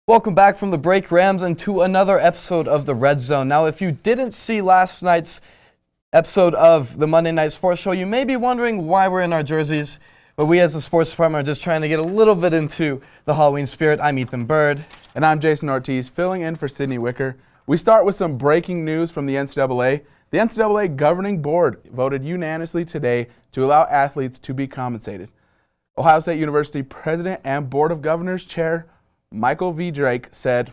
Welcome back from the break, Rams, and to another episode of the Red Zone. Now, if you didn't see last night's episode of the Monday Night Sports Show, you may be wondering why we're in our jerseys, but we as the sports department are just trying to get a little bit into the Halloween spirit. I'm Ethan Bird. And I'm Jayson Ortiz, filling in for Sydney Wicker. We start with some breaking news from the NCAA. The NCAA governing board voted unanimously today to allow athletes to be compensated. Ohio State University President and Board of Governors Chair Michael V. Drake said,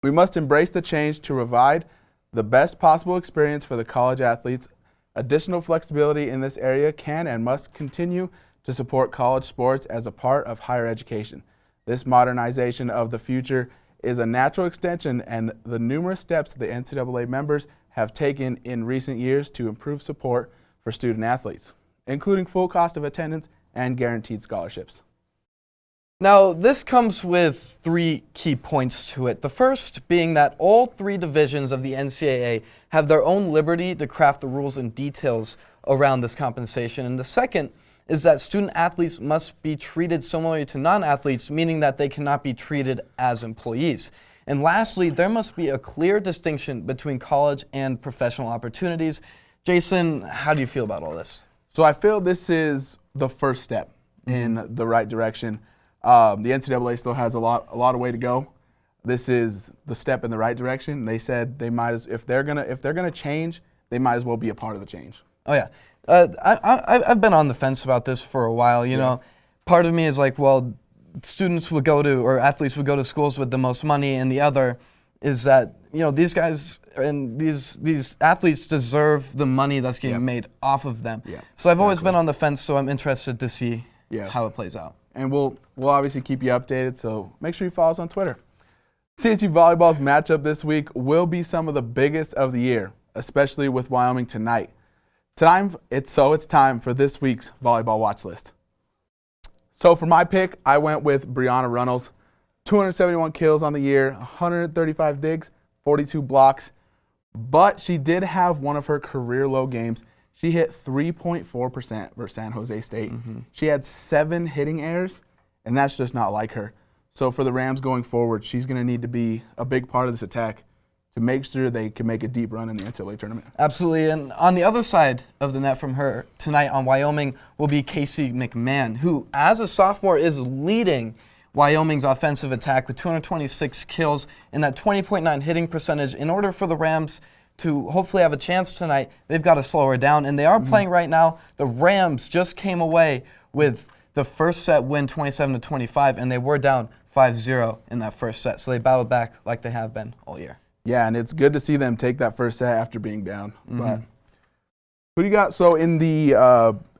"We must embrace the change to provide the best possible experience for the college athletes. Additional flexibility in this area can and must continue to support college sports as a part of higher education. This modernization of the future is a natural extension and the numerous steps the NCAA members have taken in recent years to improve support for student athletes, including full cost of attendance and guaranteed scholarships." Now, this comes with three key points to it. The first being that all three divisions of the NCAA have their own liberty to craft the rules and details around this compensation. And the second is that student athletes must be treated similarly to non-athletes, meaning that they cannot be treated as employees. And lastly, there must be a clear distinction between college and professional opportunities. Jayson, how do you feel about all this? So I feel this is the first step in the right direction. The NCAA still has a lot of way to go. This is the step in the right direction. They said they might if they're gonna change, they might as well be a part of the change. Oh yeah, I've been on the fence about this for a while. You know, part of me is like, well, students would go to or athletes would go to schools with the most money, and the other is that these guys and these athletes deserve the money that's getting made off of them. Yeah, so I've always been on the fence. So I'm interested to see how it plays out. And we'll obviously keep you updated, so make sure you follow us on Twitter. CSU volleyball's matchup this week will be some of the biggest of the year, especially with Wyoming tonight. It's time for this week's volleyball watch list. So for my pick, I went with Brianna Runnels. 271 kills on the year, 135 digs, 42 blocks, but she did have one of her career low games. She hit 3.4% versus San Jose State. She had 7 hitting errors, and that's just not like her. So for the Rams going forward, she's going to need to be a big part of this attack to make sure they can make a deep run in the NCAA tournament. Absolutely, and on the other side of the net from her tonight on Wyoming will be Casey McMahon, who as a sophomore is leading Wyoming's offensive attack with 226 kills and that 20.9 hitting percentage. In order for the Rams to hopefully have a chance tonight, they've got to slow her down, and they are playing right now. The Rams just came away with the first set win 27-25, and they were down 5-0 in that first set, so they battled back like they have been all year. Yeah, and it's good to see them take that first set after being down. But who do you got? So in the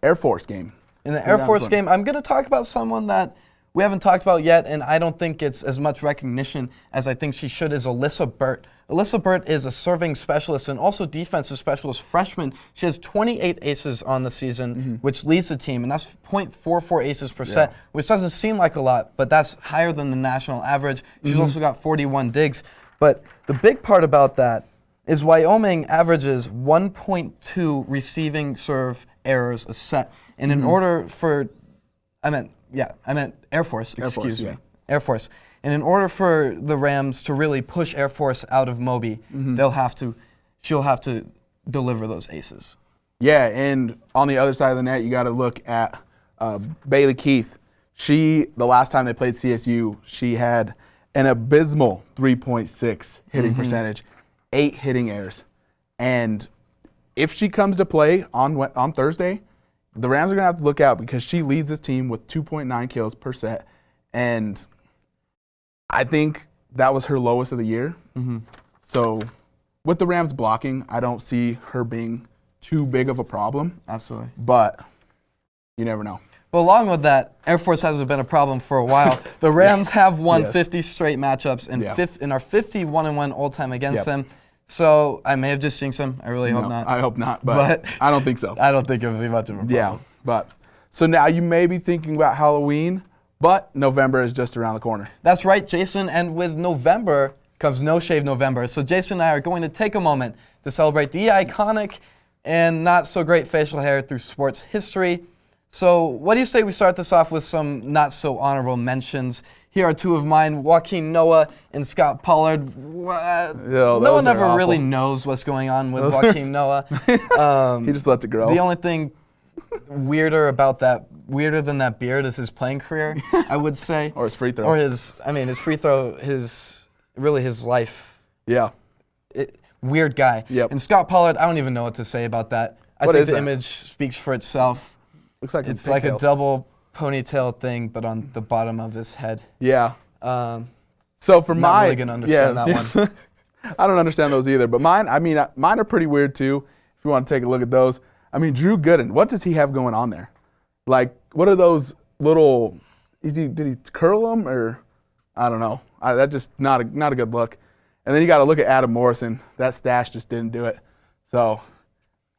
Air Force game. In the Air Force game, I'm going to talk about someone that we haven't talked about yet, and I don't think it's as much recognition as I think she should, is Alyssa Burt. Alyssa Burt is a serving specialist and also defensive specialist freshman. She has 28 aces on the season, which leads the team, and that's 0.44 aces per set, which doesn't seem like a lot, but that's higher than the national average. She's also got 41 digs. But the big part about that is Wyoming averages 1.2 receiving serve errors a set. And in order for, I meant Air Force, excuse me. Air Force. And in order for the Rams to really push Air Force out of Moby, she'll have to deliver those aces. Yeah, and on the other side of the net, you got to look at Bailey Keith. The last time they played CSU, she had an abysmal 3.6 hitting percentage, 8 hitting errors. And if she comes to play on Thursday, the Rams are going to have to look out because she leads this team with 2.9 kills per set. And I think that was her lowest of the year. So with the Rams blocking, I don't see her being too big of a problem. Absolutely. But you never know. But along with that, Air Force hasn't been a problem for a while. The Rams have won 50 straight matchups and are 51-1 all-time against them. So I may have just jinxed them. I really hope not. I hope not, but I don't think so. I don't think it would be much of a problem. Yeah, but so now you may be thinking about Halloween, but November is just around the corner. That's right, Jayson, and with November comes No Shave November. So Jayson and I are going to take a moment to celebrate the iconic and not so great facial hair through sports history. So what do you say we start this off with some not so honorable mentions? Here are two of mine, Joaquin Noah and Scott Pollard. No one ever really knows what's going on with Joaquin Noah. He just lets it grow. The only thing weirder than that beard is his playing career, I would say. Or his free throw. Or his free throw, his life. Yeah. Weird guy. Yep. And Scott Pollard, I don't even know what to say about that. I think the image speaks for itself. Looks like it's like a double ponytail thing, but on the bottom of his head. Yeah. So for not really gonna understand that one. I don't understand those either, but mine are pretty weird too. If you want to take a look at those, Drew Gooden, what does he have going on there? Like, what are those little? Did he curl them or? I don't know. That's just not a good look. And then you got to look at Adam Morrison. That stash just didn't do it. So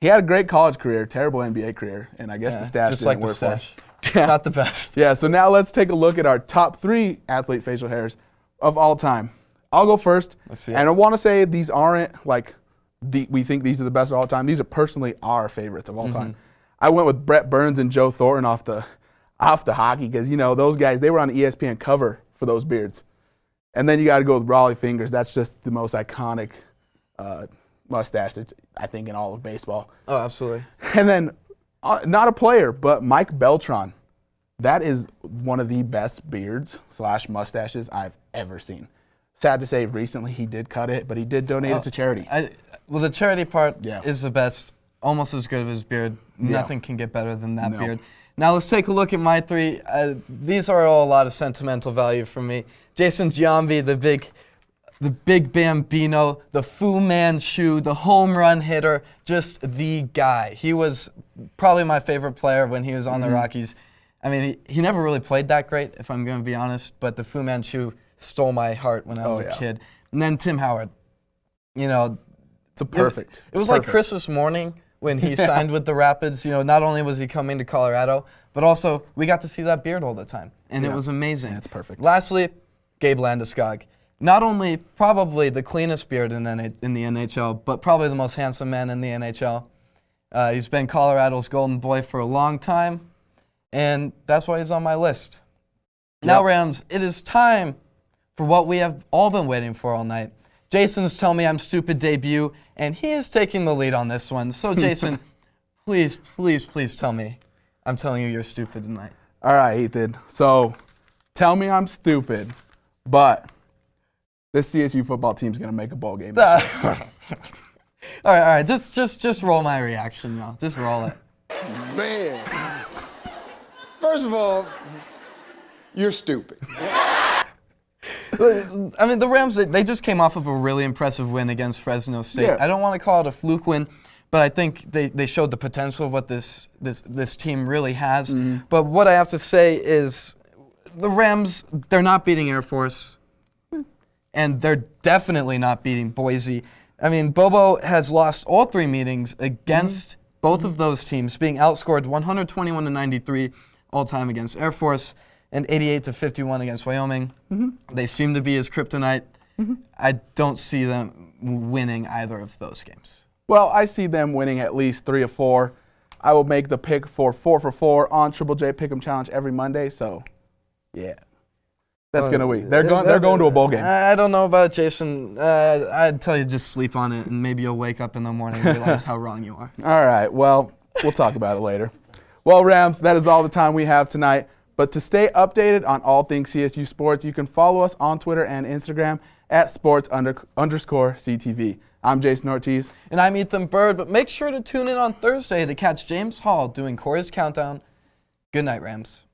he had a great college career, terrible NBA career, and I guess the stash just didn't like work the stash. for him. Not the best. Yeah. So now let's take a look at our top 3 athlete facial hairs of all time. I'll go first. Let's see. And I want to say these aren't like we think these are the best of all time. These are personally our favorites of all time. I went with Brett Burns and Joe Thornton off the hockey because those guys, they were on the ESPN cover for those beards. And then you got to go with Raleigh Fingers. That's just the most iconic mustache that I think in all of baseball. Oh, absolutely. And then not a player, but Mike Beltran. That is one of the best beards / mustaches I've ever seen. Sad to say, recently he did cut it, but he did donate it to charity. Well, the charity part is the best. Almost as good as his beard. Nothing can get better than that beard. Now let's take a look at my 3. These are all a lot of sentimental value for me. Jayson Giambi, the big Bambino, the Fu Manchu, the home run hitter, just the guy. He was probably my favorite player when he was on the Rockies. He never really played that great, if I'm going to be honest, but the Fu Manchu stole my heart when I was a kid. And then Tim Howard. It's a perfect. It was like Christmas morning when he signed with the Rapids. Not only was he coming to Colorado, but also we got to see that beard all the time, and it was amazing. That's perfect. Lastly, Gabe Landeskog. Not only probably the cleanest beard in the NHL, but probably the most handsome man in the NHL. He's been Colorado's golden boy for a long time, and that's why he's on my list. Now, Rams, it is time for what we have all been waiting for all night. Jason's Tell Me I'm Stupid debut, and he is taking the lead on this one. So, Jason, please tell me I'm telling you you're stupid tonight. All right, Ethan. So, tell me I'm stupid, but this CSU football team's going to make a bowl game. All right. Just roll my reaction, y'all. Just roll it. Man. First of all, you're stupid. The Rams, they just came off of a really impressive win against Fresno State. Yeah. I don't want to call it a fluke win, but I think they showed the potential of what this team really has. But what I have to say is the Rams, they're not beating Air Force, and they're definitely not beating Boise. Bobo has lost all 3 meetings against both of those teams, being outscored 121-93 all time against Air Force and 88-51 against Wyoming. They seem to be his kryptonite. I don't see them winning either of those games. Well, I see them winning at least 3 of 4. I will make the pick for 4 for 4 on Triple J Pick'em Challenge every Monday. So, yeah, that's gonna win. They're going to a bowl game. I don't know about Jason. I'd tell you just sleep on it, and maybe you'll wake up in the morning and realize how wrong you are. All right. Well, we'll talk about it later. Well, Rams, that is all the time we have tonight. But to stay updated on all things CSU sports, you can follow us on Twitter and Instagram at sports_CTV. I'm Jayson Ortiz. And I'm Ethan Bird, but make sure to tune in on Thursday to catch James Hall doing Corey's Countdown. Good night, Rams.